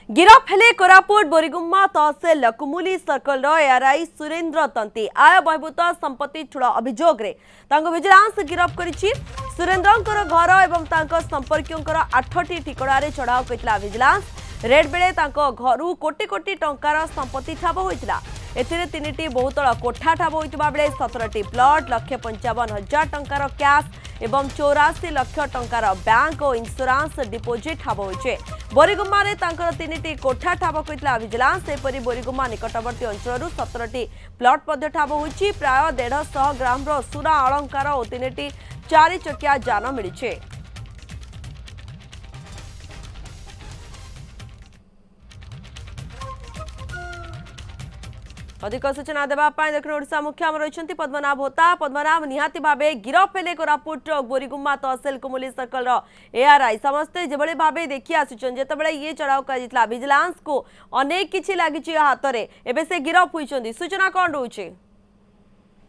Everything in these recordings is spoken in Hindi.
गिरफ हेले कोरापुट बोरीगुम्मा तहसिल कुमुली सर्कल एआरआई सुरेंद्र तंती आय बहिर्भूत संपत्ति ठुल अभियोग विजिलेंस गिरफ करिछि। सुरेंद्र घर एवं संपर्कियों 8टी ठिकाना चढ़ाऊ करथिला विजिलेंस। रेड बेले घर कोटी कोटी टंकार संपत्ति ठाब होइतिला। एथिरे 3टी बहुतल कोठा ठाब होइतिबा बेले 17टी प्लॉट 1,55,000 टंकार कैश एवं 84 लाख टंकार बैंक और इंश्योरेंस डिपोजिट ठाब होइछे। बोरीगुम्मा रे 3टी कोठा ठाब करथिला विजिलेंस। सेपरि बोरीगुम्मा निकटवर्ती अंचल 17टी प्लॉट मध्ये ठाब होइछि। प्राय 150 ग्राम सुना अलंकार और 3टी 4 चकिया जान मिलिछे। अधिक सूचना देवाई दक्षिण ओडिशा मुख्य रही पद्मनाभ होता। पद्मनाभ निहाती भावे गिरफ हेले कोरापुट बोरीगुम्मा तहसिल कुमुली सर्कल एआरआई समस्ते जो भाव देखी आसुचन जिते ये चढ़ाऊ कर विजिलेंस को अनेक किछि लगी हाथ में एवं से गिरफ होती सूचना कौन रोचे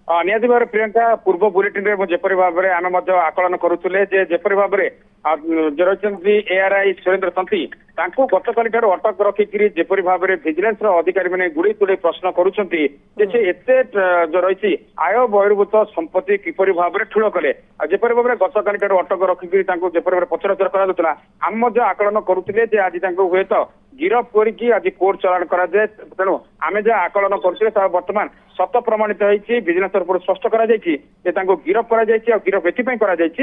निहाती भाव प्रियंका पूर्व बुलेटिन जपरी भाव में आम आकलन करुले जपरी भाव में जो रही एआरआई सुरेंद्र तंती गतकाली अटक रखिकी जपरी भाव में विजिलेंस अधिकारी मैंने गुड़ी तुड़े प्रश्न करुँचे जो रही आय बहिर्भूत संपत्ति किपरि भाव में ठूल कले जपरी भाव में गतकाली अटक रखिकी जपरी भाव पचराउचरा करा आम आकलन करुले आज हुए तो गिरफ करके आज कोर्ट चलाण कराए। तेणु आम जहाँ आकलन करुले बर्तमान सत प्रमाणित होती विजिलेंस तरफ स्पष्ट गिरफ गिरफ एथपाई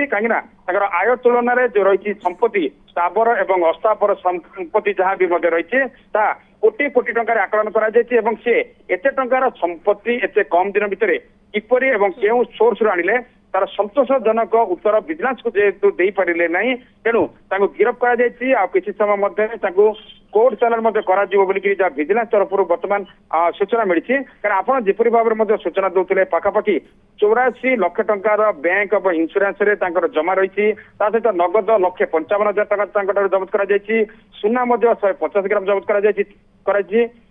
कहीं आय तुलन में जो रही संपत्ति स्थावर एवं अस्थावर संपत्ति जहाँ भी रही कोटी कोटी टंकार आकलन कर सी एत टंकार संपत्ति एत कम दिन भितर किपरि एवं केउ सोर्स रु आनिले तार संतोषजनक उत्तर विजिलेंस को जेहेतु दे पारे ना तेणु गिरफ कर समय कोर्ट चालान विजिलेंस तरफ बर्तमान सूचना मिली कारण आप जिपरी भाव में सूचना दौले पाखापाखि 84 लाख टंकार बैंक और इंश्योरेंस जमा रही सहित नगद 1,55,000 जबत कर सुना 150 ग्राम जबत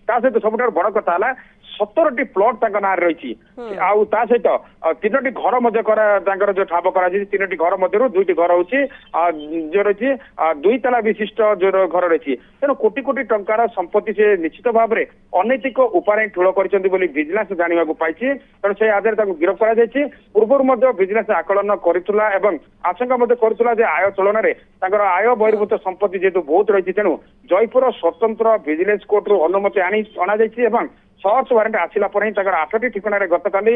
सहित सब बड़ कथा 17टी प्लॉट ना रही सहित 3टी घर जो ठाब कर 3टी घर मध्य 2टी घर हूँ जो रही 2 तला विशिष्ट जो घर रही तेणु कोटी कोटी टंकार संपत्ति से निश्चित भाव में अनैतिक उपाय ठूल कर विजिलेंस जाना पाई तेणु से आधार गिरफ कर पूर्व विजिलेंस आकलन करुला आशंका करुला आय तुलन में आय बहिर्भूत संपत्ति जेहेतु बहुत रही तेणु जयपुर स्वतंत्र विजिलेंस कोर्ट रु अनुमति अणा सर्च वारंट आसला 8टी ठिकाना गतकाली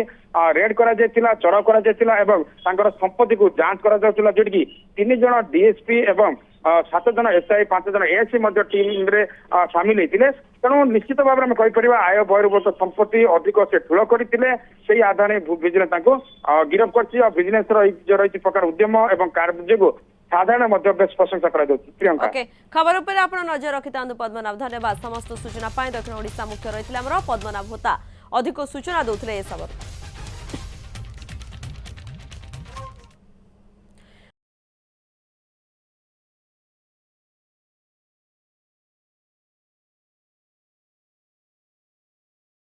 रेड कर चढ़ाऊ कर संपत्ति को जांच कर जोटि 3 जन डीएसपी एवं 7 जन एसआई 5 जन एएससी टीम रे सामिल होते तेणु निश्चित भाव में कहीपर आय बहिर्भूत संपत्ति अधिक से ठूल करते आधार विजिलेंस गिरफ कर विजिलेंस जो रही प्रकार उद्यम और कार्य को साधारण बेस प्रशंसा प्रियंका खबर पर आप नजर रखि पद्मनाभ धन्यवाद समस्त सूचना दक्षिण ओडिशा मुख्य रही पद्मनाभ होता अधिक सूचना दौले।